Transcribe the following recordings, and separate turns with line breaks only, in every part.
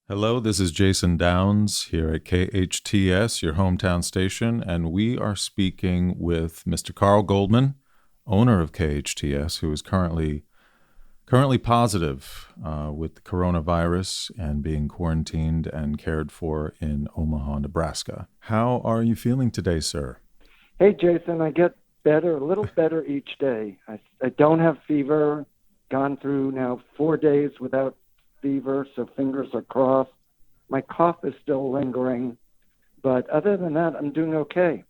Hello, this is Jason Downs here at KHTS, your hometown station, and we are speaking with Mr. Carl Goldman, owner of KHTS, who is currently positive with the coronavirus and being quarantined and cared for in Omaha, Nebraska. How are you feeling today, sir?
Hey, Jason, I get better, a little better each day. I don't have fever, gone through now 4 days without fever, so fingers are crossed. My cough is still lingering, but other than that, I'm doing okay.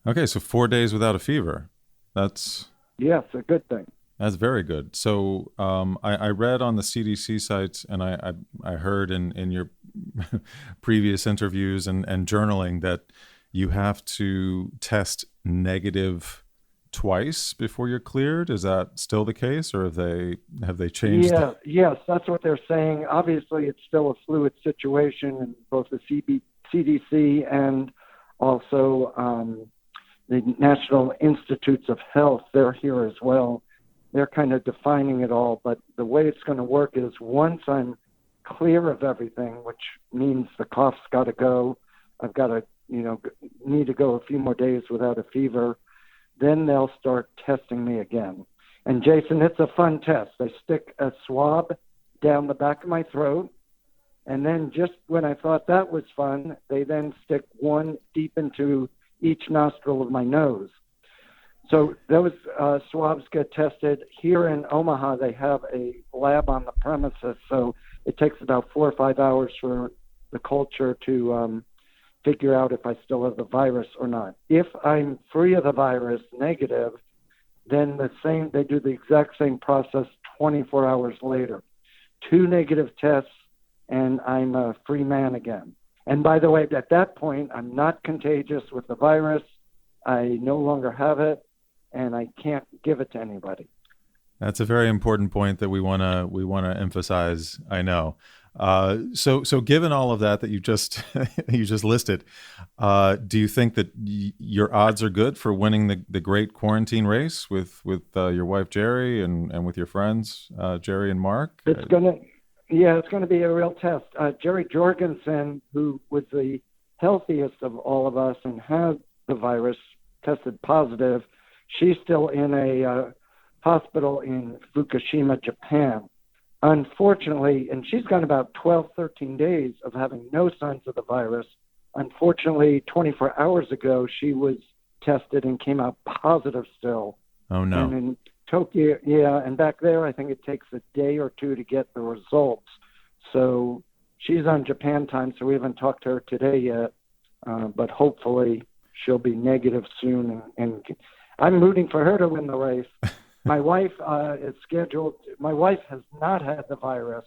Okay, so 4 days without a fever. That's
Yes, a good thing.
That's very good. So I read on the CDC sites, and I heard in your previous interviews and journaling that you have to test negative twice before you're cleared. Is that still the case, or have they changed?
Yes, that's what they're saying. Obviously, it's still a fluid situation in both the CDC and also the National Institutes of Health. They're here as well. They're kind of defining it all, but the way it's going to work is once I'm clear of everything, which means the cough's got to go, I've got to, need to go a few more days without a fever, then they'll start testing me again. And Jason, it's a fun test. They stick a swab down the back of my throat, and then just when I thought that was fun, they then stick one deep into each nostril of my nose. So those swabs get tested. Here in Omaha, they have a lab on the premises, so it takes about 4 or 5 hours for the culture to figure out if I still have the virus or not. If I'm free of the virus, negative, then they do the exact same process 24 hours later. 2 negative tests, and I'm a free man again. And by the way, at that point, I'm not contagious with the virus. I no longer have it, and I can't give it to anybody.
That's a very important point that we wanna emphasize. I know. So given all of that you just you just listed, do you think that your odds are good for winning the great quarantine race with your wife Jeri and with your friends Jeri and Mark?
It's gonna be a real test. Jeri Jorgensen, who was the healthiest of all of us and had the virus, tested positive. She's still in a hospital in Fukushima, Japan. Unfortunately, and she's gone about 12, 13 days of having no signs of the virus. Unfortunately, 24 hours ago, she was tested and came out positive still.
Oh, no.
And in Tokyo, and back there, I think it takes a day or two to get the results. So she's on Japan time, so we haven't talked to her today yet, but hopefully she'll be negative soon. And I'm rooting for her to win the race. My wife is scheduled. My wife has not had the virus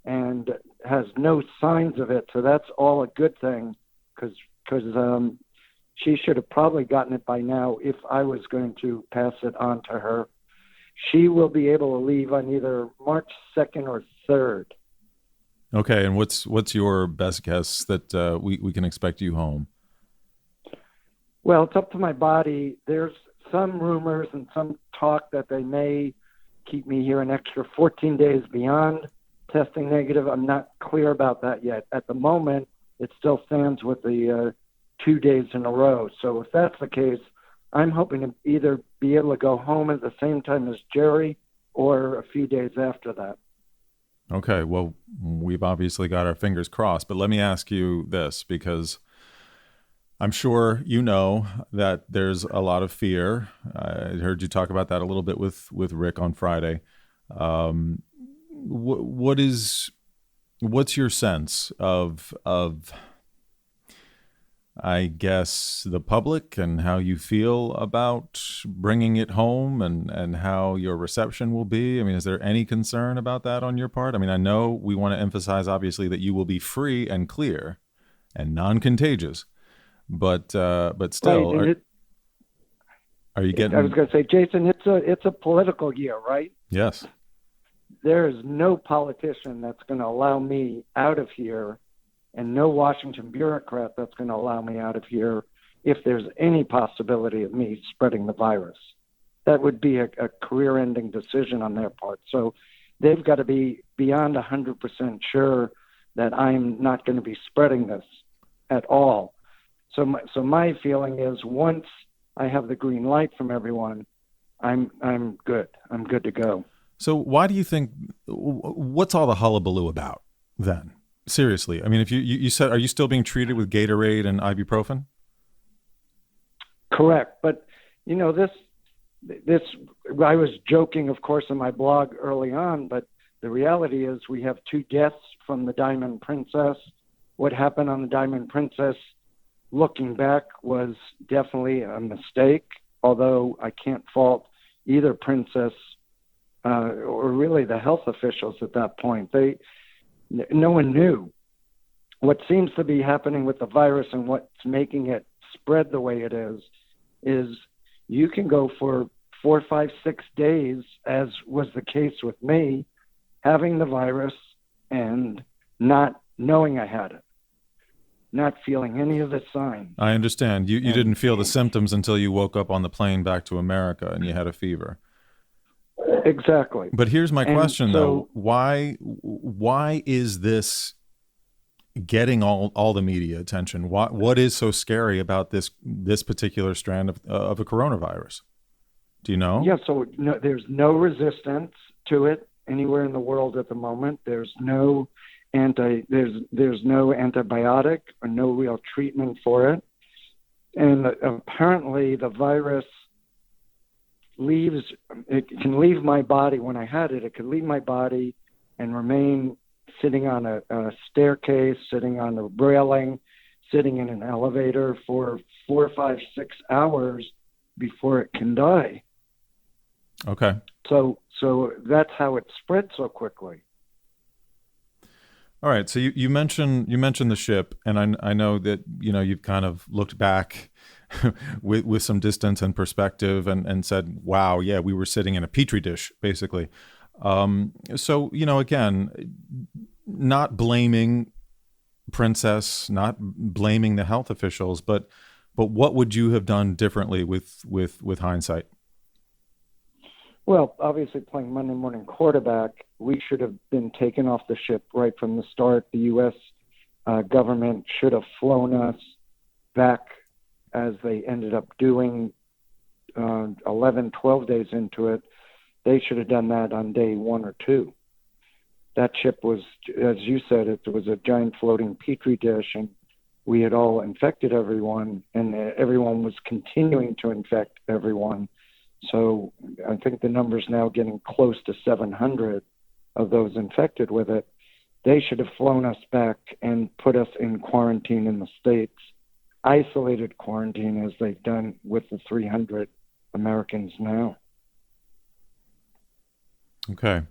and has no signs of it, so that's all a good thing because she should have probably gotten it by now if I was going to pass it on to her. She will be able to leave on either March 2nd or 3rd.
Okay, and what's your best guess that we can expect you home?
Well, it's up to my body. There's some rumors and some talk that they may keep me here an extra 14 days beyond testing negative. I'm not clear about that yet. At the moment, it still stands with the 2 days in a row. So if that's the case, I'm hoping to either be able to go home at the same time as Jeri or a few days after that.
Okay, well, we've obviously got our fingers crossed, but let me ask you this, because I'm sure you know that there's a lot of fear. I heard you talk about that a little bit with Rick on Friday. What's your sense of I guess the public and how you feel about bringing it home and how your reception will be? I mean, is there any concern about that on your part? I mean, I know we want to emphasize obviously that you will be free and clear and non-contagious. But still,
Right,
are you getting?
I was going to say, Jason, it's a political year, right?
Yes.
There is no politician that's going to allow me out of here, and no Washington bureaucrat that's going to allow me out of here if there's any possibility of me spreading the virus. That would be a career-ending decision on their part. So they've got to be beyond 100% sure that I'm not going to be spreading this at all. So my feeling is once I have the green light from everyone, I'm good. I'm good to go.
So why do you think? What's all the hullabaloo about then? Seriously, I mean, if you said, are you still being treated with Gatorade and ibuprofen?
Correct, but this I was joking, of course, in my blog early on, but the reality is we have 2 deaths from the Diamond Princess. What happened on the Diamond Princess, looking back, was definitely a mistake, although I can't fault either princess or really the health officials at that point. No one knew. What seems to be happening with the virus and what's making it spread the way it is you can go for 4, 5, 6 days, as was the case with me, having the virus and not knowing I had it, not feeling any of the signs.
I understand. You didn't feel the symptoms until you woke up on the plane back to America and you had a fever.
Exactly.
But here's my question, though. Why is this getting all the media attention? What is so scary about this particular strand of a coronavirus? Do you know?
Yeah, so there's no resistance to it anywhere in the world at the moment. There's no antibiotic or no real treatment for it. And apparently the virus can leave my body. When I had it could leave my body and remain sitting on a staircase, sitting on a railing, sitting in an elevator for 4, 5, 6 hours before it can die.
Okay.
So that's how it spread so quickly.
All right. So you mentioned the ship, and I know that you've kind of looked back with some distance and perspective and said, wow, yeah, we were sitting in a petri dish, basically. So, again, not blaming Princess, not blaming the health officials, but what would you have done differently with hindsight?
Well, obviously playing Monday morning quarterback, we should have been taken off the ship right from the start. The U.S. Government should have flown us back, as they ended up doing 11, 12 days into it. They should have done that on day 1 or 2. That ship was, as you said, it was a giant floating petri dish, and we had all infected everyone, and everyone was continuing to infect everyone. So I think the number's now getting close to 700 of those infected with it. They should have flown us back and put us in quarantine in the States, isolated quarantine, as they've done with the 300 Americans now.
Okay.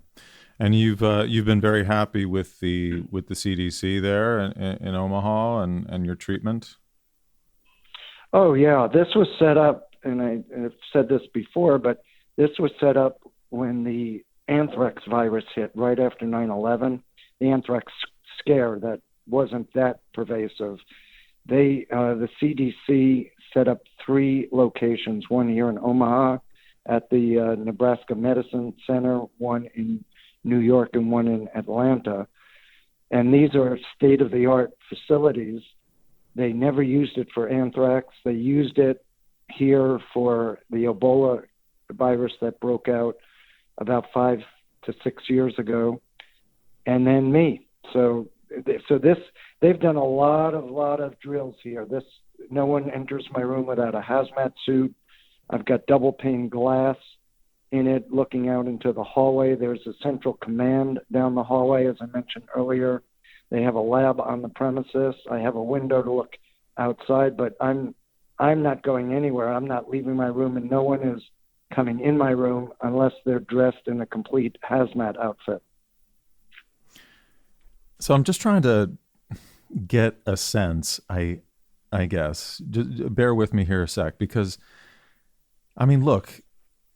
And you've been very happy with the CDC there in Omaha and your treatment?
Oh, yeah. This was set up, and I've said this before, but this was set up when the anthrax virus hit right after 9/11. The anthrax scare that wasn't that pervasive. The CDC set up 3 locations, one here in Omaha at the Nebraska Medicine Center, one in New York, and one in Atlanta. And these are state-of-the-art facilities. They never used it for anthrax. They used it here for the Ebola virus that broke out about 5 to 6 years ago, and then me. So this, they've done a lot of drills here. No one enters my room without a hazmat suit. I've got double pane glass in it looking out into the hallway. There's a central command down the hallway, as I mentioned earlier. They have a lab on the premises. I have a window to look outside, but I'm not going anywhere. I'm not leaving my room, and no one is coming in my room unless they're dressed in a complete hazmat outfit.
So I'm just trying to get a sense, I guess. Just bear with me here a sec, because, I mean, look,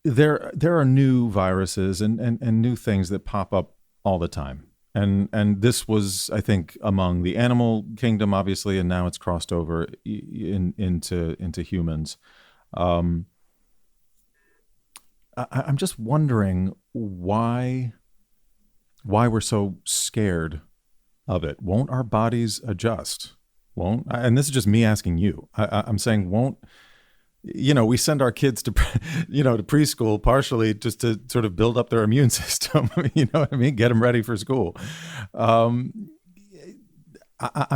there are new viruses and new things that pop up all the time. And this was, I think, among the animal kingdom, obviously, and now it's crossed over into humans. I'm just wondering why we're so scared of it, won't our bodies adjust? And this is just me asking you. I'm saying, won't, we send our kids to, to preschool partially just to sort of build up their immune system, you know what I mean? Get them ready for school. I'm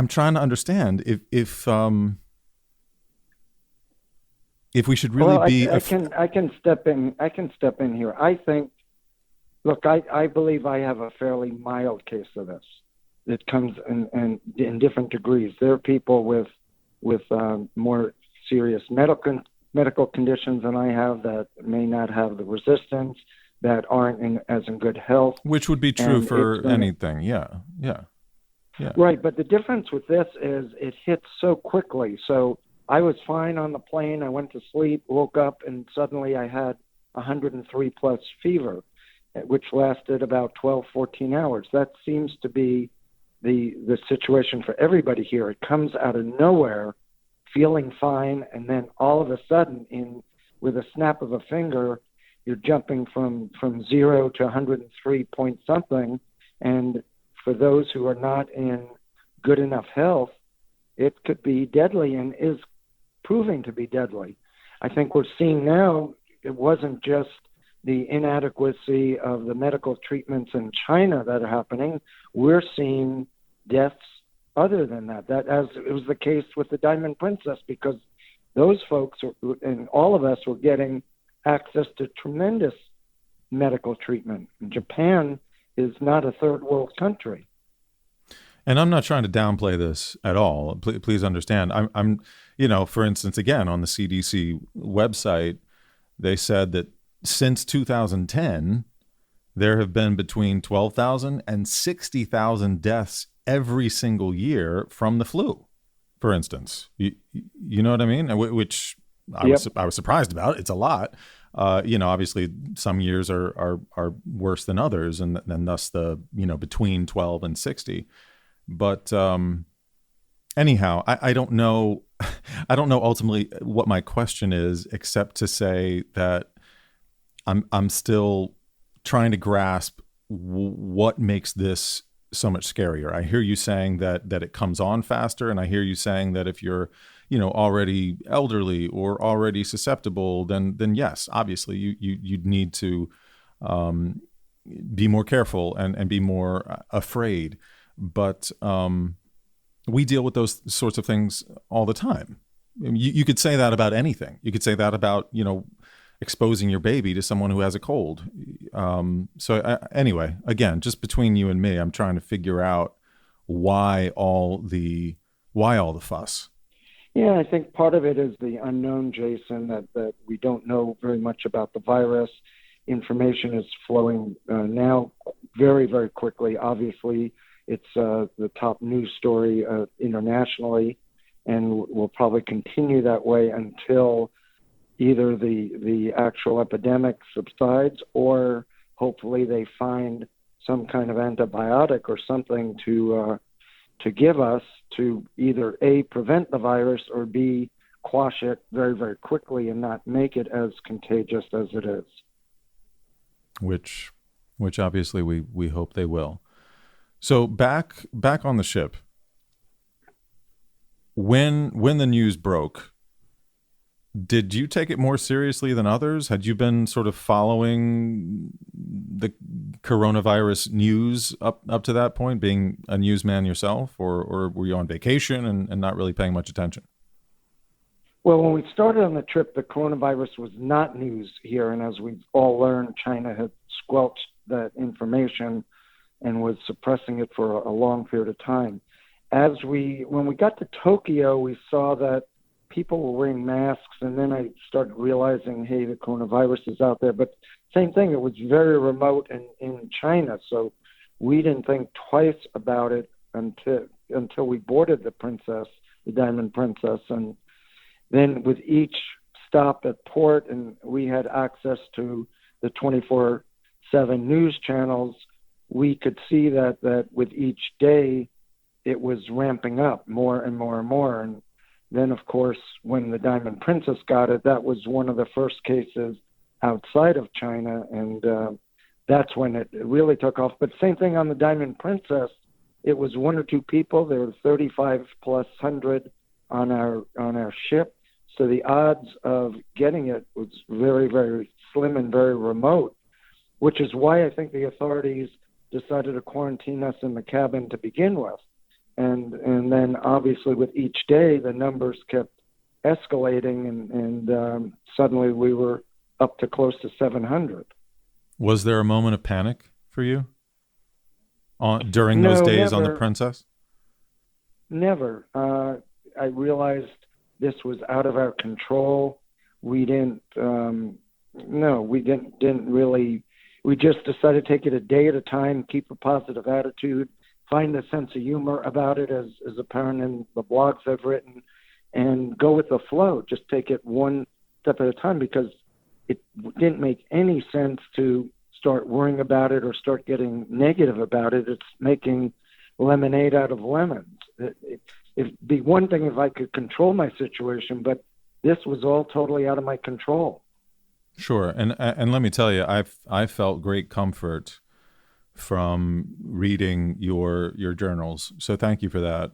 trying to understand if we should really be.
I can step in. I can step in here. I think. Look, I believe I have a fairly mild case of this. It comes in different degrees. There are people with more serious medical conditions than I have that may not have the resistance, that aren't as in good health.
Which would be true for anything. Yeah.
Right, but the difference with this is it hits so quickly. So I was fine on the plane. I went to sleep, woke up, and suddenly I had 103 plus fever, which lasted about 12, 14 hours. That seems to be the situation for everybody here. It comes out of nowhere, feeling fine, and then all of a sudden, with a snap of a finger, you're jumping from 0 to 103 point something. And for those who are not in good enough health, it could be deadly and is proving to be deadly. I think we're seeing now, it wasn't just the inadequacy of the medical treatments in China that are happening. We're seeing deaths other than that. That, as it was the case with the Diamond Princess, because those folks and all of us were getting access to tremendous medical treatment. Japan is not a third world country.
And I'm not trying to downplay this at all. Please understand. I'm, for instance, again, on the CDC website, they said that since 2010, there have been between 12,000 and 60,000 deaths every single year from the flu, for instance. You know what I mean? Which I was surprised about. It's a lot. Obviously some years are worse than others, and thus the, between 12 and 60. But anyhow, I don't know. I don't know ultimately what my question is, except to say that I'm still trying to grasp what makes this so much scarier. I hear you saying that it comes on faster, and I hear you saying that if you're already elderly or already susceptible, then yes, obviously you'd need to be more careful and be more afraid. But we deal with those sorts of things all the time. I mean, you could say that about anything. You could say that about exposing your baby to someone who has a cold. Anyway, again, just between you and me, I'm trying to figure out why all the fuss.
Yeah, I think part of it is the unknown, Jason, that we don't know very much about the virus. Information is flowing now very, very quickly. Obviously, it's the top news story internationally, and will probably continue that way until either the actual epidemic subsides, or hopefully they find some kind of antibiotic or something to give us to either A, prevent the virus, or B, quash it very, very quickly and not make it as contagious as it is.
Which obviously we hope they will. So back on the ship, when the news broke, did you take it more seriously than others? Had you been sort of following the coronavirus news up to that point, being a newsman yourself, or were you on vacation and not really paying much attention?
Well, when we started on the trip, the coronavirus was not news here, and as we've all learned, China had squelched that information and was suppressing it for a long period of time. When we got to Tokyo, we saw that people were wearing masks, and then I started realizing, hey, the coronavirus is out there. But same thing, it was very remote in China, so we didn't think twice about it until we boarded the Diamond Princess. And then with each stop at port, and we had access to the 24/7 news channels, we could see that with each day, it was ramping up more and more and more. And then, of course, when the Diamond Princess got it, that was one of the first cases outside of China, and that's when it really took off. But same thing on the Diamond Princess. it was one or two people. There were 35 plus hundred on our ship, so the odds of getting it was very, very slim and very remote, which is why I think the authorities decided to quarantine us in the cabin to begin with. And then obviously with each day, the numbers kept escalating, and suddenly we were up to close to 700.
Was there a moment of panic for you during those days
never,
on the Princess?
Never. I realized this was out of our control. We didn't really. We just decided to take it a day at a time, keep a positive attitude, find a sense of humor about it, as apparent in the blogs I've written, and go with the flow. Just take it one step at a time, because it didn't make any sense to start worrying about it or start getting negative about it. It's making lemonade out of lemons. It'd be one thing if I could control my situation, but this was all totally out of my control.
Sure, and let me tell you, I felt great comfort from reading your journals. So thank you for that.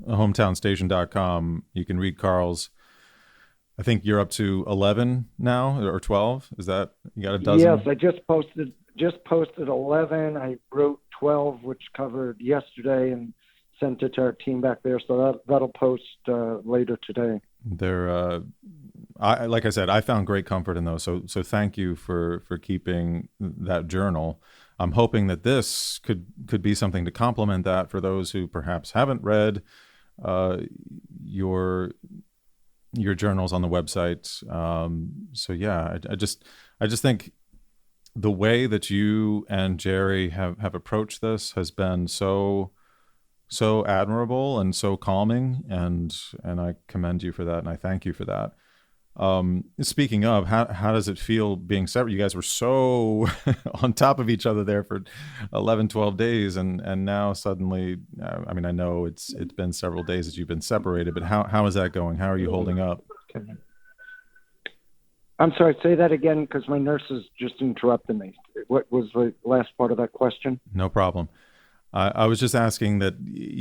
Hometownstation.com. You can read Carl's. I think you're up to 11 now, or 12. Is that, you got a dozen?
Yes, I just posted 11. I wrote 12, which covered yesterday, and sent it to our team back there. So that'll post later today.
They're, like I said, I found great comfort in those. So thank you for keeping that journal. I'm hoping that this could be something to complement that for those who perhaps haven't read your journals on the website. So yeah, I just think the way that you and Jeri have approached this has been so admirable and so calming, and I commend you for that, and I thank you for that. Speaking of, how does it feel being separate? You guys were so on top of each other there for 11, 12 days, and now suddenly, I mean, I know it's been several days that you've been separated, but how is that going? How are you holding up?
I'm sorry, say that again, because my nurses just interrupted me. What was the last part of that question?
No problem. I was just asking that,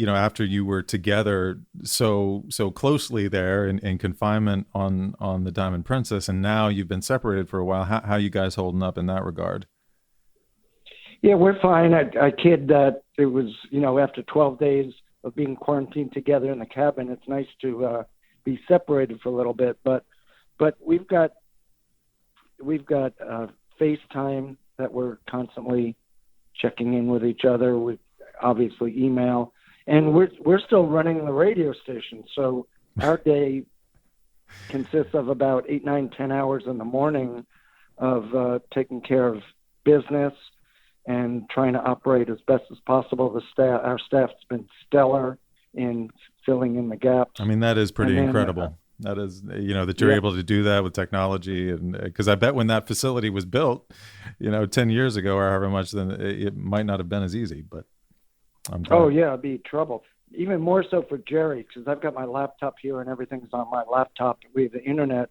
after you were together so closely there in confinement on the Diamond Princess, and now you've been separated for a while, how you guys holding up in that regard?
Yeah, we're fine. I kid that it was, after 12 days of being quarantined together in the cabin, it's nice to be separated for a little bit. But we've got FaceTime that we're constantly checking in with each other. We obviously email, and we're still running the radio station. So our day consists of about 8, 9, 10 hours in the morning of taking care of business and trying to operate as best as possible. Our staff's been stellar in filling in the gaps.
I mean, that is pretty incredible. That is, that you're able to do that with technology, and because I bet when that facility was built, 10 years ago or however much, then it might not have been as easy. But
oh yeah, it'd be trouble. Even more so for Jeri, because I've got my laptop here and everything's on my laptop. We have the internet,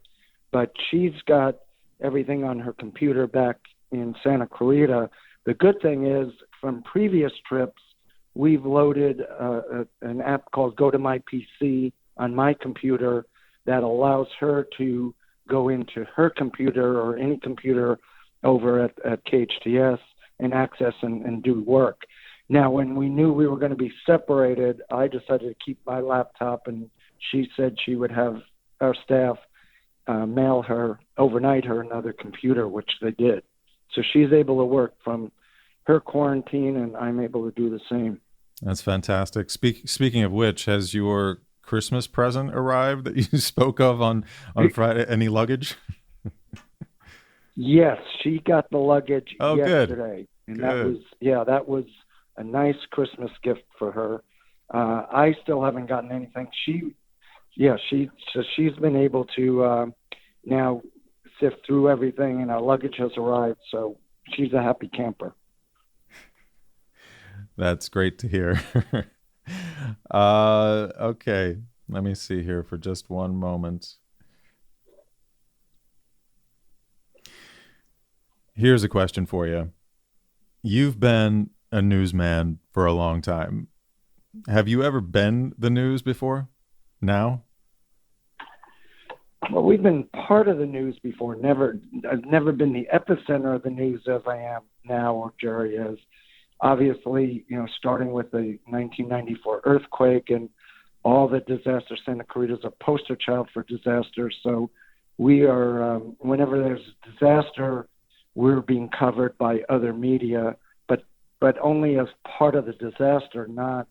but she's got everything on her computer back in Santa Clarita. The good thing is, from previous trips, we've loaded an app called Go to My PC on my computer that allows her to go into her computer or any computer over at KHTS and access and do work. Now, when we knew we were going to be separated, I decided to keep my laptop, and she said she would have our staff mail her, overnight her another computer, which they did. So she's able to work from her quarantine, and I'm able to do the same.
That's fantastic. Speaking of which, has your Christmas present arrived that you spoke of on Friday? Any luggage?
Yes, she got the luggage
Good.
yesterday. And that was a nice Christmas gift for her. I still haven't gotten anything. She's been able to now sift through everything, and our luggage has arrived, so she's a happy camper.
That's great to hear. Okay, let me see here for just one moment. Here's a question for you. You've been a newsman for a long time. Have you ever been the news before? Now?
Well, we've been part of the news before. I've never been the epicenter of the news as I am now, or Jerry is. Obviously, starting with the 1994 earthquake and all the disaster. Santa Clarita is a poster child for disaster. So we are, whenever there's a disaster, we're being covered by other media, but only as part of the disaster, not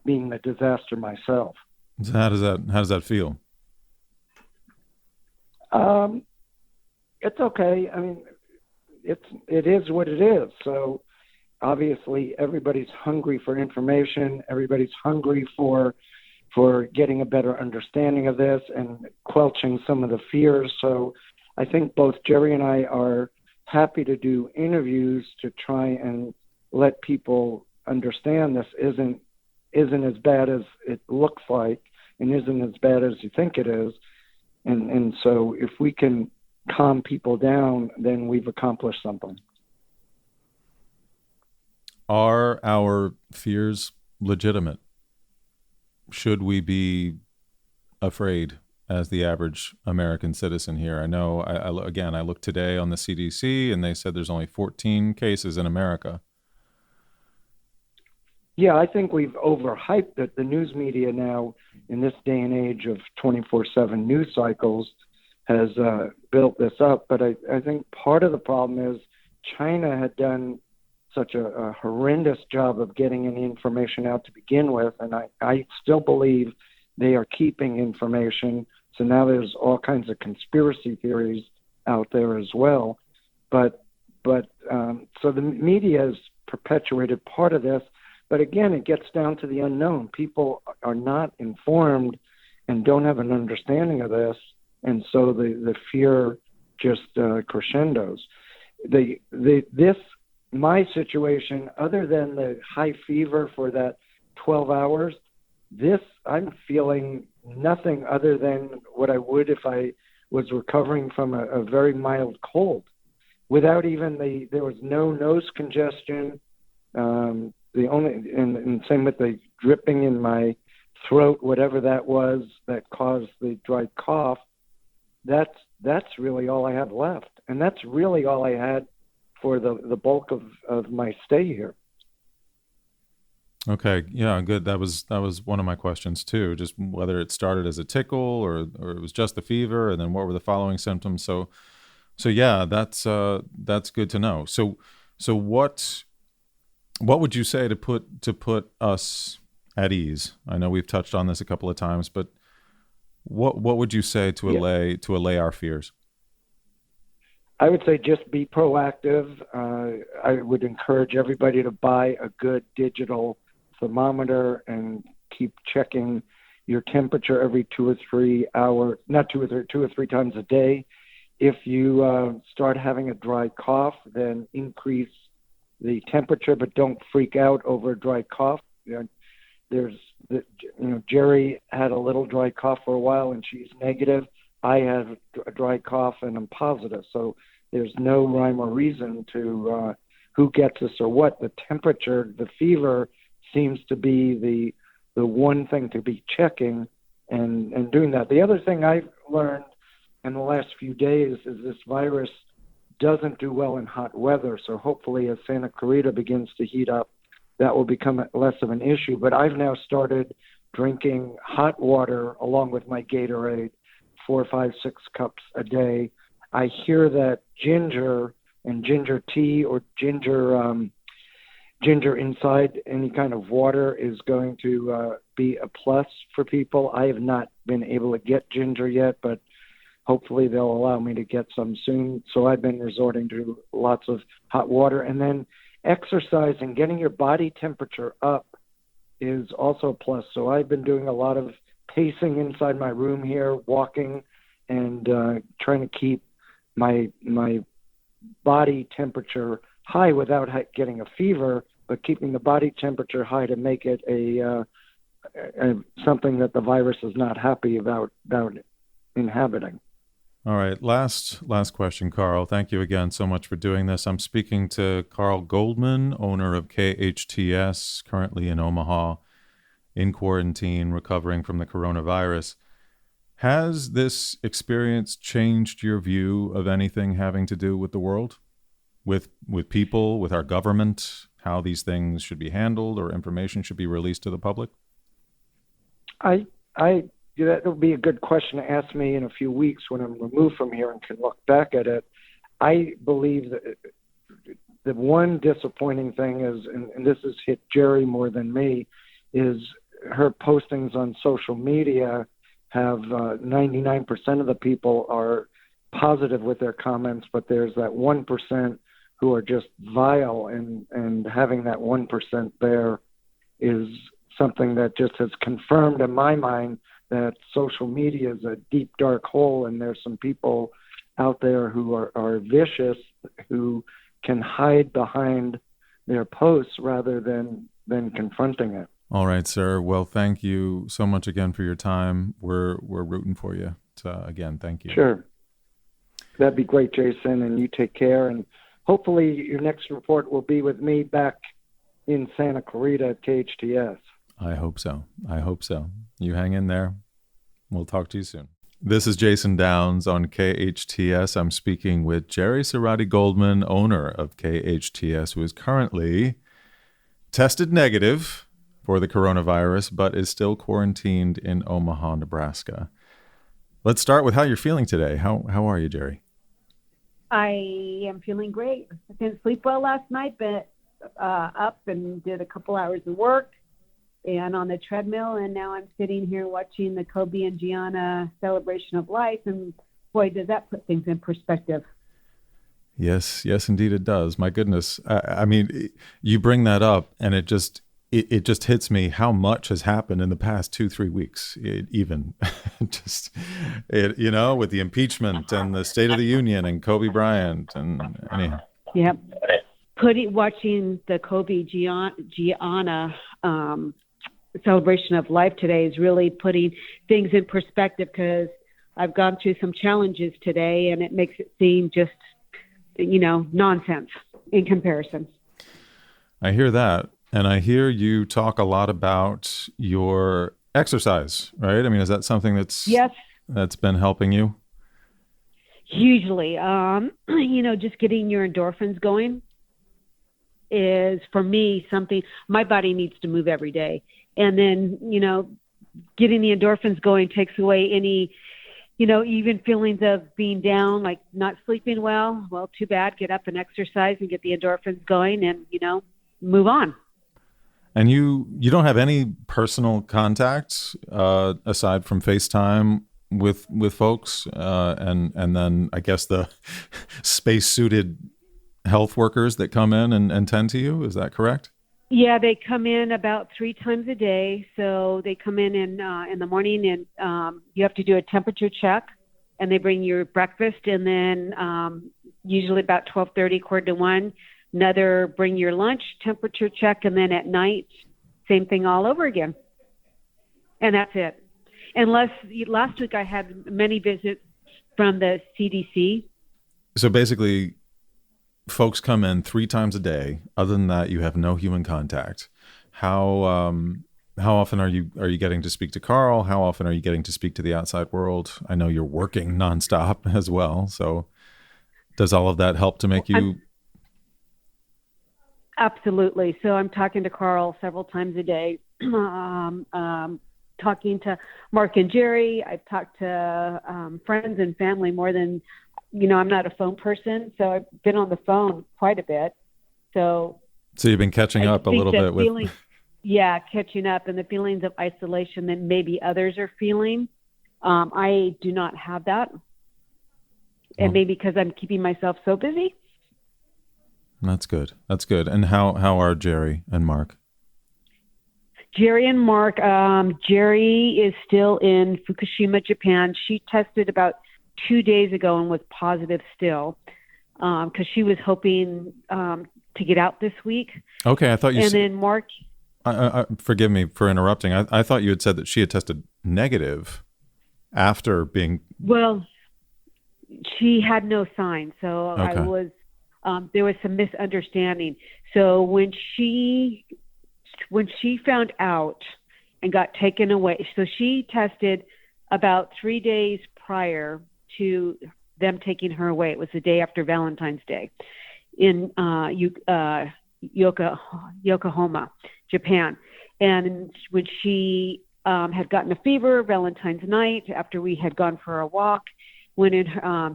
being the disaster myself.
So how does that feel?
It's okay. I mean, it is what it is. So obviously, everybody's hungry for information. Everybody's hungry for getting a better understanding of this and quelching some of the fears. So I think both Jeri and I are happy to do interviews to try and let people understand this isn't as bad as it looks like and isn't as bad as you think it is. And so if we can calm people down, then we've accomplished something.
Are our fears legitimate? Should we be afraid as the average American citizen here? I know, I looked today on the CDC and they said there's only 14 cases in America.
Yeah, I think we've overhyped it. The news media now, in this day and age of 24/7 news cycles, has built this up. But I think part of the problem is China had done such a horrendous job of getting any information out to begin with, and I still believe they are keeping information. So now there's all kinds of conspiracy theories out there as well. But so the media has perpetuated part of this. But again, it gets down to the unknown. People are not informed and don't have an understanding of this, and so the fear just crescendos. My situation, other than the high fever for that 12 hours, I'm feeling nothing other than what I would if I was recovering from a very mild cold. Without even there was no nose congestion. And same with the dripping in my throat, whatever that was that caused the dry cough. That's really all I have left, and that's really all I had for the bulk of my stay here.
Okay, yeah, good. That was one of my questions too. Just whether it started as a tickle or it was just the fever, and then what were the following symptoms. So yeah, that's good to know. So what would you say to put us at ease? I know we've touched on this a couple of times, but what would you say to allay our fears?
I would say just be proactive. I would encourage everybody to buy a good digital thermometer and keep checking your temperature every 2 or 3 hours, not 2 or 3 times a day. If you start having a dry cough, then increase the temperature, but don't freak out over a dry cough. Jeri had a little dry cough for a while and she's negative. I have a dry cough and I'm positive. So there's no rhyme or reason to who gets this or what. The temperature, the fever seems to be the one thing to be checking and doing that. The other thing I've learned in the last few days is this virus doesn't do well in hot weather. So hopefully as Santa Clarita begins to heat up, that will become less of an issue. But I've now started drinking hot water along with my Gatorade, 4, 5, 6 cups a day. I hear that ginger and ginger tea or ginger inside any kind of water is going to be a plus for people. I have not been able to get ginger yet, but hopefully they'll allow me to get some soon. So I've been resorting to lots of hot water. And then exercise and getting your body temperature up is also a plus. So I've been doing a lot of pacing inside my room here, walking, and trying to keep my body temperature high without getting a fever, but keeping the body temperature high to make it a something that the virus is not happy about inhabiting.
All right. Last question, Carl. Thank you again so much for doing this. I'm speaking to Carl Goldman, owner of KHTS, currently in Omaha, in quarantine, recovering from the coronavirus. Has this experience changed your view of anything having to do with the world, with people, with our government, how these things should be handled or information should be released to the public?
I that would be a good question to ask me in a few weeks when I'm removed from here and can look back at it. I believe that the one disappointing thing is, and this has hit Jeri more than me, is her postings on social media have 99% of the people are positive with their comments, but there's that 1% who are just vile, and having that 1% there is something that just has confirmed in my mind that social media is a deep, dark hole, and there's some people out there who are vicious, who can hide behind their posts rather than confronting it.
All right, sir. Well, thank you so much again for your time. We're rooting for you. Again, thank you.
Sure. That'd be great, Jason, and you take care. And hopefully your next report will be with me back in Santa Clarita at KHTS.
I hope so. You hang in there. We'll talk to you soon. This is Jason Downs on KHTS. I'm speaking with Jeri Seratti-Goldman, owner of KHTS, who is currently tested negative for the coronavirus, but is still quarantined in Omaha, Nebraska. Let's start with how you're feeling today. How are you, Jeri?
I am feeling great. I didn't sleep well last night, but up and did a couple hours of work and on the treadmill, and now I'm sitting here watching the Kobe and Gianna celebration of life, and boy, does that put things in perspective.
Yes, indeed it does. My goodness. I mean, you bring that up, and it just hits me how much has happened in the past 2-3 weeks. With the impeachment and the State of the Union and Kobe Bryant and anyhow.
Yep. Watching the Kobe Gianna celebration of life today is really putting things in perspective, because I've gone through some challenges today, and it makes it seem just, nonsense in comparison.
I hear that. And I hear you talk a lot about your exercise, right? I mean, is that something that's been helping you?
Hugely. Just getting your endorphins going is, for me, something my body needs to move every day. And then, getting the endorphins going takes away any, even feelings of being down, like not sleeping well. Well, too bad. Get up and exercise and get the endorphins going and, move on.
And you don't have any personal contact aside from FaceTime with folks, and then I guess the space-suited health workers that come in and tend to you. Is that correct?
Yeah, they come in about 3 times a day. So they come in the morning, and you have to do a temperature check, and they bring your breakfast, and then usually about 12:30, 12:45, another bring your lunch, temperature check, and then at night, same thing all over again. And that's it. Unless last week I had many visits from the CDC.
So basically, folks come in 3 times a day. Other than that, you have no human contact. How often are you getting to speak to Carl? How often are you getting to speak to the outside world? I know you're working nonstop as well. So does all of that help to make you...
Absolutely. So I'm talking to Carl several times a day, talking to Mark and Jeri. I've talked to friends and family more than, I'm not a phone person, so I've been on the phone quite a bit. So
you've been catching up a little bit with...
catching up, and the feelings of isolation that maybe others are feeling. I do not have that. And maybe because I'm keeping myself so busy.
That's good. And how are Jeri and Mark?
Jeri and Mark, Jeri is still in Fukushima, Japan. She tested about 2 days ago and was positive still, because she was hoping to get out this week.
Okay, I thought you.
And then Mark.
Forgive me for interrupting. I thought you had said that she had tested negative after being.
Well, she had no sign, so
Okay.
there was some misunderstanding. So when she found out and got taken away, so she tested about 3 days prior to them taking her away. It was the day after Valentine's Day in Yokohama, Japan. And when she had gotten a fever Valentine's night after we had gone for a walk, went in,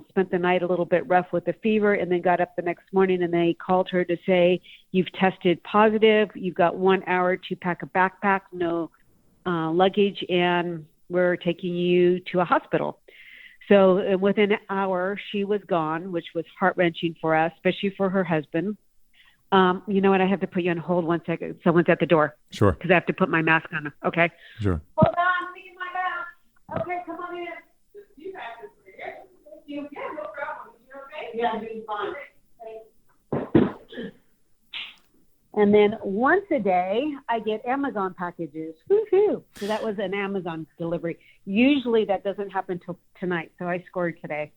spent the night a little bit rough with the fever, and then got up the next morning and they called her to say, you've tested positive. You've got 1 hour to pack a backpack, no luggage, and we're taking you to a hospital. So within an hour, she was gone, which was heart-wrenching for us, especially for her husband. You know what? I have to put you on hold 1 second. Someone's at the door.
Sure.
Because I have to put my mask on. Okay.
Sure.
Hold on. Let me get my mask. Okay, come on in. You have to yeah, no problem. You're okay? Yeah, I'm doing fine. And then once a day, I get Amazon packages. Woohoo! So that was an Amazon delivery. Usually that doesn't happen till tonight, so I scored today.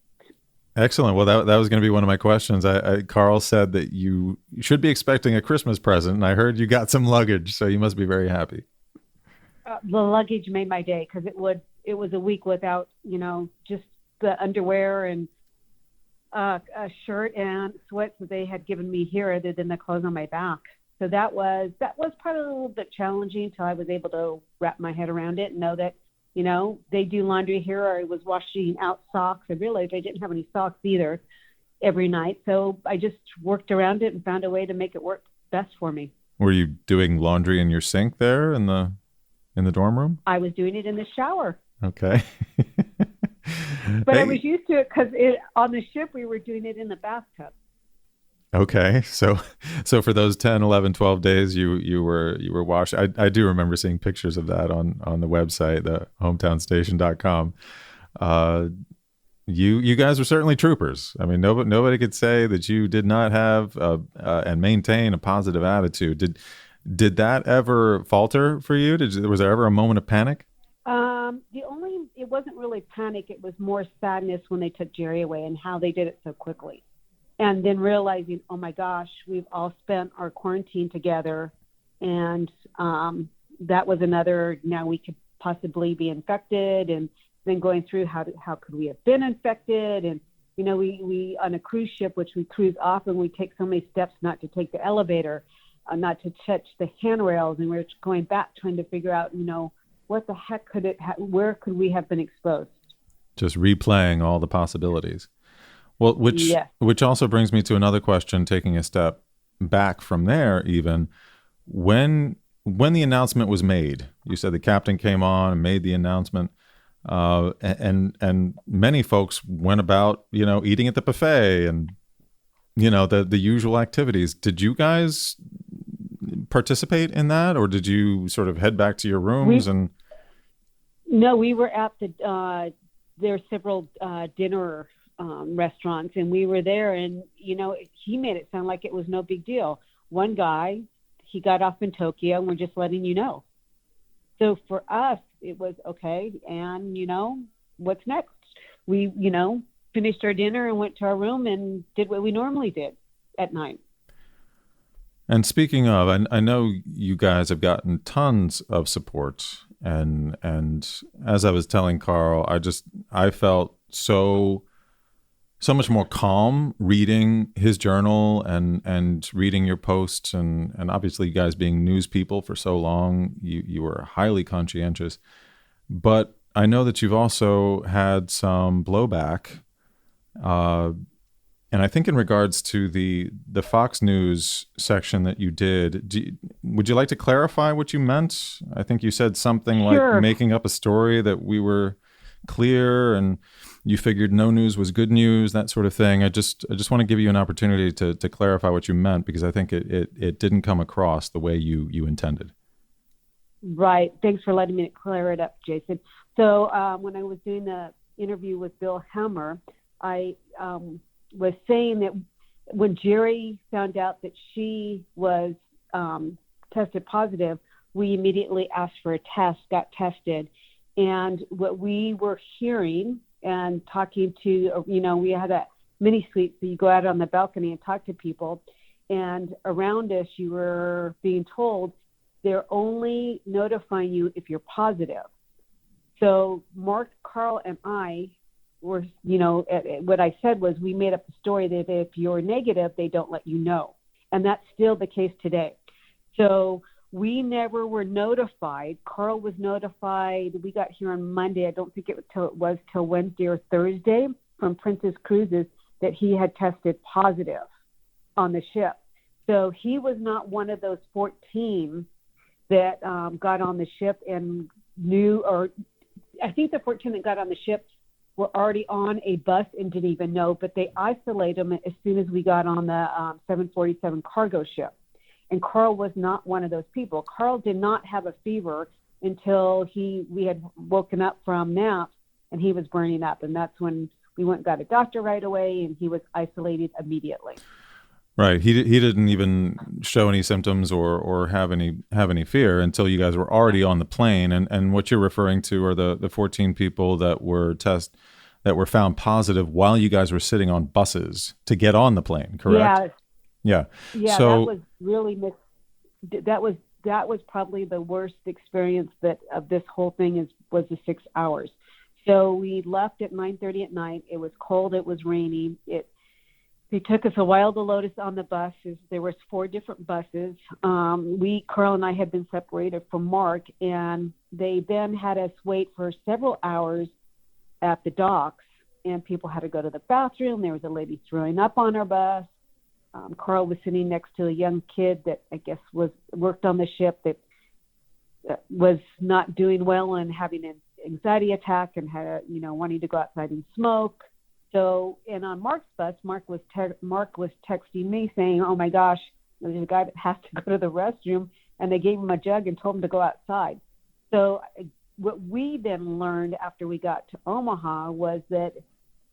Excellent. Well, that was going to be one of my questions. Carl said that you should be expecting a Christmas present, and I heard you got some luggage, so you must be very happy.
The luggage made my day because it was a week without, just the underwear and a shirt and sweats that they had given me here, other than the clothes on my back. So that was probably a little bit challenging until I was able to wrap my head around it and know that, they do laundry here. Or I was washing out socks. I realized I didn't have any socks either every night. So I just worked around it and found a way to make it work best for me.
Were you doing laundry in your sink there in the dorm room?
I was doing it in the shower.
Okay.
But
Hey.
I was used to it because on the ship we were doing it in the bathtub.
Okay. So for those 10, 11, 12 days you were washed. I do remember seeing pictures of that on the website, the hometownstation.com. You guys were certainly troopers. I mean, nobody could say that you did not have and maintain a positive attitude. Did that ever falter for you? Was there ever a moment of panic?
It wasn't really panic. It was more sadness when they took Jeri away and how they did it so quickly. And then realizing, oh my gosh, we've all spent our quarantine together. And that was another, now we could possibly be infected. And then going through how could we have been infected? And, we on a cruise ship, which we cruise often, we take so many steps not to take the elevator, not to touch the handrails. And we're going back trying to figure out, what the heck where could we have been exposed?
Just replaying all the possibilities. Well, which also brings me to another question, taking a step back from there even. When the announcement was made, you said the captain came on and made the announcement, and many folks went about, eating at the buffet and, the usual activities. Did you guys participate in that, or did you sort of head back to your rooms?
No, we were at there are several dinner restaurants, and we were there, and he made it sound like it was no big deal. One guy, he got off in Tokyo, and we're just letting you know. So for us, it was okay, and what's next? We finished our dinner and went to our room and did what we normally did at night.
And speaking of, I know you guys have gotten tons of support, and as I was telling Carl, I felt so much more calm reading his journal and reading your posts, and obviously you guys being news people for so long, you were highly conscientious. But I know that you've also had some blowback. And I think in regards to the Fox News section that you did, would you like to clarify what you meant? I think you said something
Sure.
like making up a story that we were clear and you figured no news was good news, that sort of thing. I just want to give you an opportunity to clarify what you meant, because I think it didn't come across the way you intended.
Right. Thanks for letting me clear it up, Jason. So when I was doing the interview with Bill Hammer, I was saying that when Jeri found out that she was tested positive, we immediately asked for a test, got tested. And what we were hearing and talking to, we had a mini suite, so you go out on the balcony and talk to people. And around us, you were being told they're only notifying you if you're positive. So Mark, Carl, and I were, what I said was we made up the story that if you're negative, they don't let you know. And that's still the case today. So we never were notified. Carl was notified. We got here on Monday. I don't think it was till Wednesday or Thursday from Princess Cruises that he had tested positive on the ship. So he was not one of those 14 that got on the ship and knew, or I think the 14 that got on the ship were already on a bus and didn't even know, but they isolated them as soon as we got on the 747 cargo ship. And Carl was not one of those people. Carl did not have a fever until we had woken up from naps and he was burning up. And that's when we went and got a doctor right away, and he was isolated immediately.
Right. He didn't even show any symptoms or have any fear until you guys were already on the plane. And what you're referring to are the 14 people that were found positive while you guys were sitting on buses to get on the plane, correct? Yeah.
Yeah,
so,
that was really that was probably the worst experience of this whole thing was the 6 hours. So we left at 9:30 at night. It was cold. It was raining. They took us a while to load us on the buses. There was 4 different buses. Carl and I had been separated from Mark, and they then had us wait for several hours at the docks, and people had to go to the bathroom. There was a lady throwing up on our bus. Carl was sitting next to a young kid that I guess worked on the ship that was not doing well and having an anxiety attack and had, wanting to go outside and smoke. So, and on Mark's bus, Mark was texting me saying, "Oh my gosh, there's a guy that has to go to the restroom," and they gave him a jug and told him to go outside. So, what we then learned after we got to Omaha was that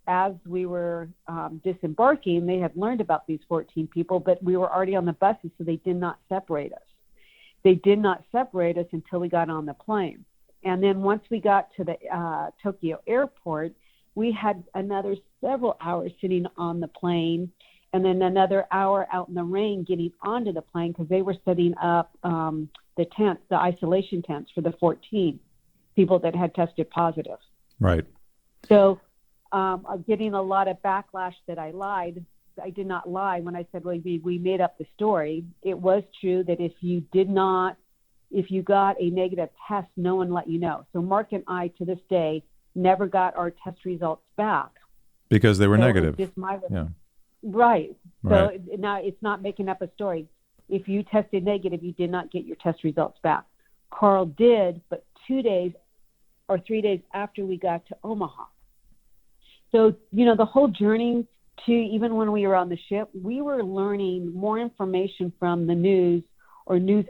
as we were disembarking, they had learned about these 14 people, but we were already on the buses, so they did not separate us. They did not separate us until we got on the plane. And then once we got to the Tokyo airport, we had another several hours sitting on the plane, and then another hour out in the rain getting onto the plane because they were setting up the tents, the isolation tents for the 14 people that had tested positive.
Right.
So getting a lot of backlash that I lied. I did not lie when I said, well, we made up the story. It was true that if you got a negative test, no one let you know. So Mark and I, to this day, never got our test results back.
Because they were negative.
Yeah. Right. So now it's not making up a story. If you tested negative, you did not get your test results back. Carl did, but 2 days or 3 days after we got to Omaha. So, the whole journey to even when we were on the ship, we were learning more information from the news or news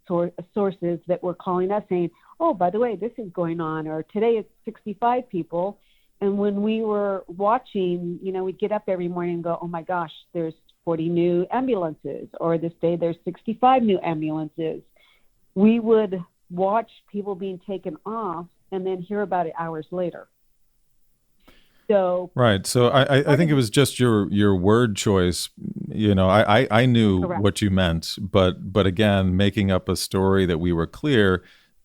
sources that were calling us saying, "Oh, by the way, this is going on," or "Today it's 65 people." And when we were watching, we'd get up every morning and go, "Oh my gosh, there's 40 new ambulances," or "This day there's 65 new ambulances." We would watch people being taken off and then hear about it hours later. So
right. So I think it was just your word choice. I knew
correct.
What you meant, but again, making up a story that we were clear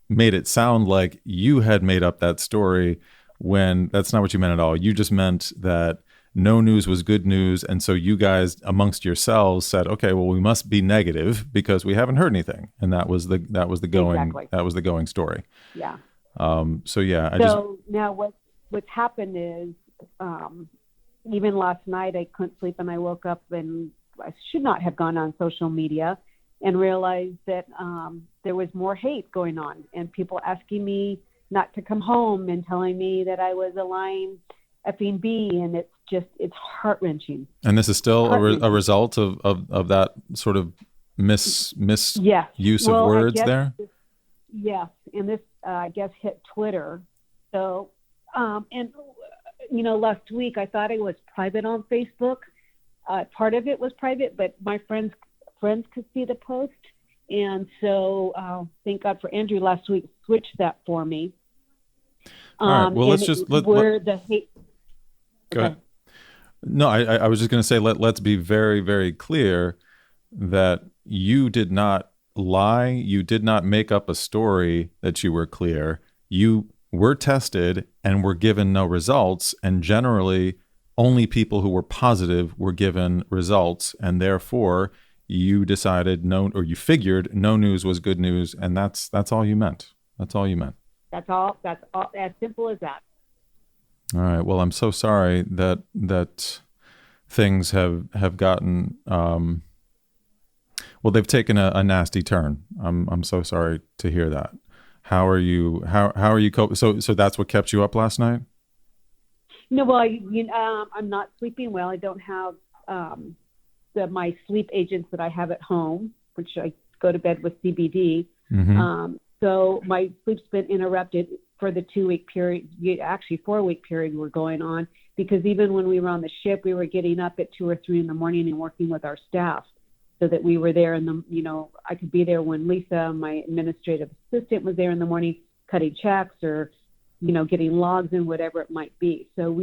made it sound like you had made up that story when that's not what you meant at all. You just meant that no news was good news, and so you guys amongst yourselves said, "Okay, well, we must be negative because we haven't heard anything," and that was the going story.
Yeah.
Now
what's happened is. Even last night I couldn't sleep and I woke up and I should not have gone on social media and realized that there was more hate going on and people asking me not to come home and telling me that I was a lying effing bee, and it's heart-wrenching.
And this is still a result of that sort of misuse of words there?
Yes, and this I guess hit Twitter. So last week I thought it was private on Facebook. Part of it was private, but my friends could see the post. And so thank God for Andrew last week switched that for me.
All right. Well, let's just
where the hate.
go
Okay.
ahead. No, I was just going to say let's be very, very clear that you did not lie. You did not make up a story that you were clear. You were tested and were given no results. And generally, only people who were positive were given results. And therefore, you decided no, or you figured no news was good news. And that's all you meant. That's all you meant.
That's all. That's all. As simple as that.
All right. Well, I'm so sorry that things have gotten well, they've taken a nasty turn. I'm so sorry to hear that. How are you coping? So that's what kept you up last night?
No, well, I'm not sleeping well. I don't have my sleep agents that I have at home, which I go to bed with CBD.
Mm-hmm.
So my sleep's been interrupted for the 2-week period, actually 4-week period we're going on, because even when we were on the ship, we were getting up at 2 or 3 in the morning and working with our staff so that we were there I could be there when Lisa, my administrative assistant, was there in the morning cutting checks or, getting logs and whatever it might be. So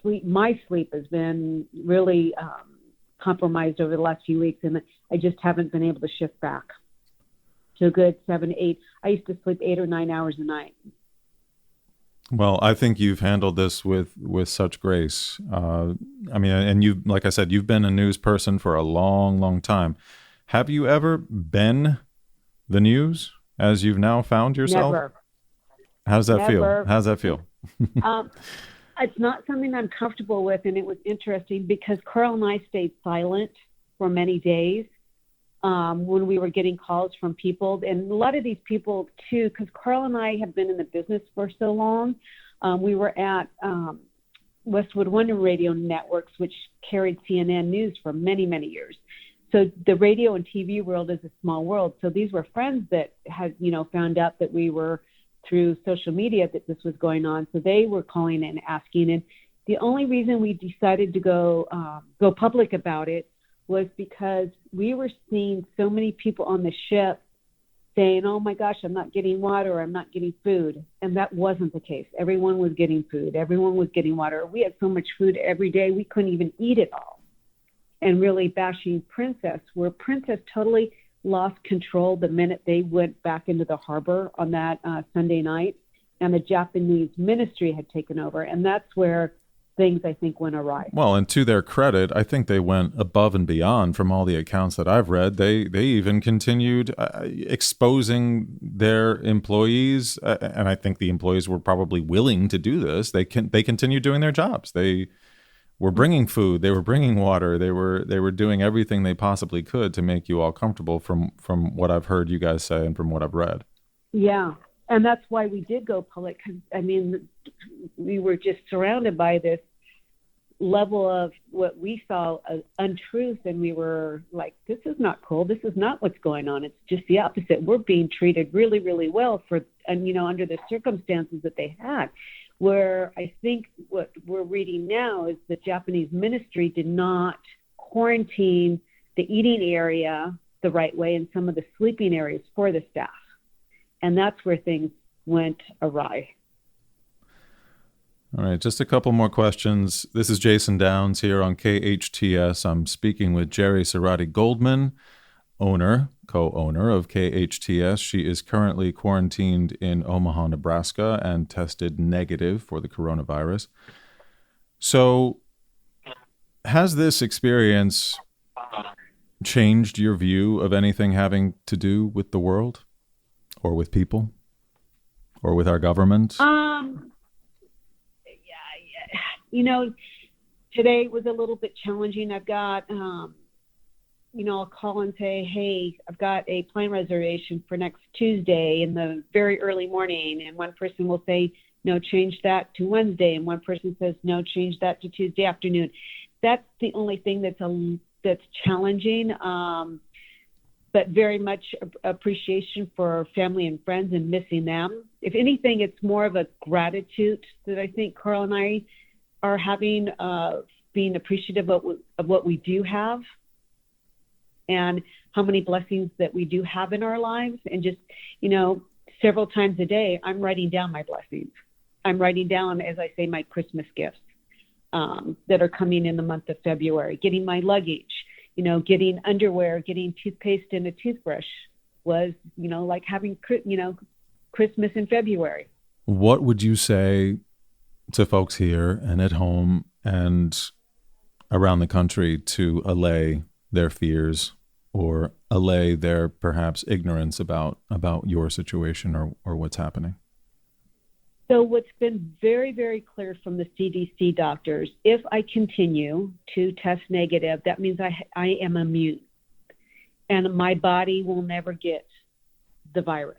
my sleep has been really compromised over the last few weeks, and I just haven't been able to shift back to a good 7, 8. I used to sleep 8 or 9 hours a night.
Well, I think you've handled this with such grace. And you, like I said, you've been a news person for a long, long time. Have you ever been the news as you've now found yourself?
Never.
How does that
Never.
feel? How does that feel?
It's not something I'm comfortable with, and it was interesting because Carl and I stayed silent for many days when we were getting calls from people. And a lot of these people, too, because Carl and I have been in the business for so long. We were at Westwood One Radio Networks, which carried CNN News for many, many years. So the radio and TV world is a small world. So these were friends that had, found out that we were through social media that this was going on. So they were calling and asking. And the only reason we decided to go public about it was because we were seeing so many people on the ship saying, oh my gosh, I'm not getting water, or I'm not getting food. And that wasn't the case. Everyone was getting food. Everyone was getting water. We had so much food every day, we couldn't even eat it all. And really bashing Princess, where Princess totally lost control the minute they went back into the harbor on that Sunday night, and the Japanese ministry had taken over. And that's where things, I think, went awry.
Well, and to their credit, I think they went above and beyond from all the accounts that I've read. They even continued exposing their employees, and I think the employees were probably willing to do this. They continued doing their jobs. They were bringing food, they were bringing water, they were doing everything they possibly could to make you all comfortable from what I've heard you guys say and from what I've read.
Yeah, and that's why we did go public, because, we were just surrounded by this level of what we saw as untruth, and we were like, this is not cool, this is not what's going on, it's just the opposite. We're being treated really, really well under the circumstances that they had. Where I think what we're reading now is the Japanese ministry did not quarantine the eating area the right way and some of the sleeping areas for the staff. And that's where things went awry.
All right, just a couple more questions. This is Jason Downs here on KHTS. I'm speaking with Jeri Seratti-Goldman, co-owner of KHTS. She is currently quarantined in Omaha, Nebraska, and tested negative for the coronavirus. So has this experience changed your view of anything having to do with the world or with people or with our government?
Today was a little bit challenging. I've got, I'll call and say, hey, I've got a plane reservation for next Tuesday in the very early morning. And one person will say, no, change that to Wednesday. And one person says, no, change that to Tuesday afternoon. That's the only thing that's challenging, but very much appreciation for family and friends and missing them. If anything, it's more of a gratitude that I think Carl and I are having, being appreciative of what we do have and how many blessings that we do have in our lives, and just, several times a day, I'm writing down my blessings. I'm writing down, as I say, my Christmas gifts that are coming in the month of February, getting my luggage, getting underwear, getting toothpaste and a toothbrush was, like having, Christmas in February.
What would you say to folks here and at home and around the country to allay their fears or allay their perhaps ignorance about your situation or what's happening?
So what's been very, very clear from the CDC doctors, if I continue to test negative, that means I am immune and my body will never get the virus.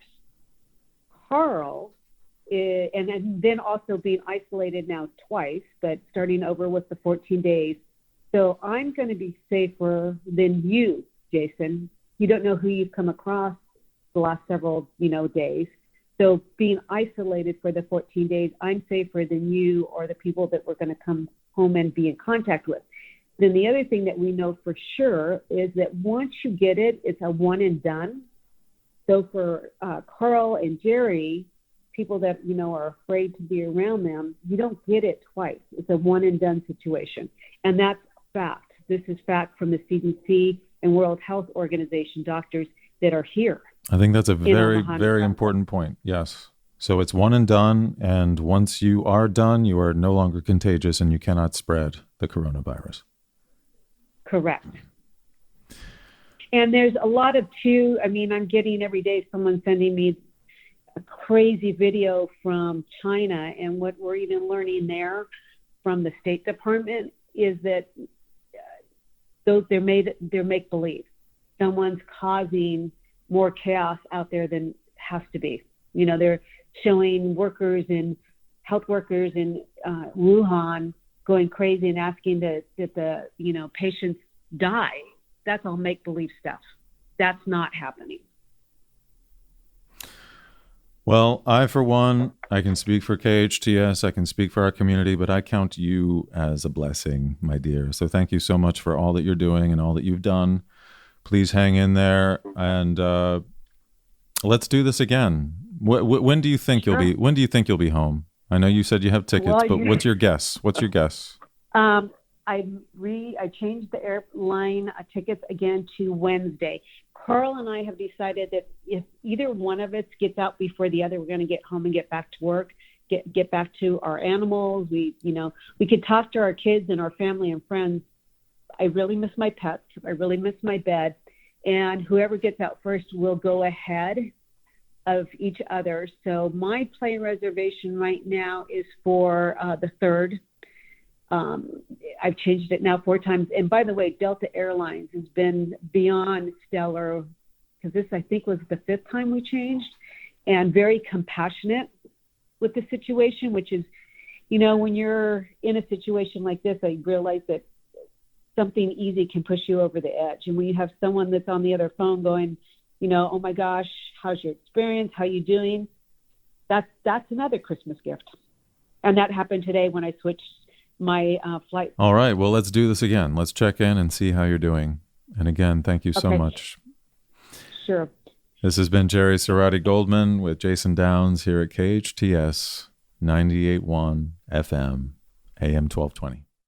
Carl, and then also being isolated now twice, but starting over with the 14 days. So I'm going to be safer than you, Jason. You don't know who you've come across the last several, days. So being isolated for the 14 days, I'm safer than you or the people that we're going to come home and be in contact with. Then the other thing that we know for sure is that once you get it, it's a one and done. So for Carl and Jeri, people that, are afraid to be around them, you don't get it twice. It's a one and done situation. And that's fact. This is fact from the CDC and World Health Organization doctors that are here.
I think that's a very, very important point. Yes. So it's one and done. And once you are done, you are no longer contagious and you cannot spread the coronavirus.
Correct. And there's a lot of I'm getting every day someone sending me a crazy video from China. And what we're even learning there from the State Department is that they're make-believe. Someone's causing more chaos out there than has to be. They're showing health workers in Wuhan going crazy and asking that the patients die. That's all make-believe stuff. That's not happening.
Well, I, for one, I can speak for KHTS, I can speak for our community, but I count you as a blessing, my dear. So thank you so much for all that you're doing and all that you've done. Please hang in there, and let's do this again. When do you think you'll be? When do you think you'll be home? I know you said you have tickets, but what's your guess? What's your guess?
I changed the airline tickets again to Wednesday. Carl and I have decided that if either one of us gets out before the other, we're going to get home and get back to work, get back to our animals. We could talk to our kids and our family and friends. I really miss my pets. I really miss my bed. And whoever gets out first will go ahead of each other. So my plane reservation right now is for the 3rd. I've changed it now 4 times. And by the way, Delta Airlines has been beyond stellar, because this, I think, was the 5th time we changed, and very compassionate with the situation, which is, when you're in a situation like this, I realize that something easy can push you over the edge. And when you have someone that's on the other phone going, oh my gosh, how's your experience? How you doing? That's another Christmas gift. And that happened today when I switched my flight.
All right. Well, let's do this again. Let's check in and see how you're doing. And again, thank you so much.
Sure.
This has been Jeri Seratti-Goldman with Jason Downs here at KHTS 98.1 FM, AM 1220.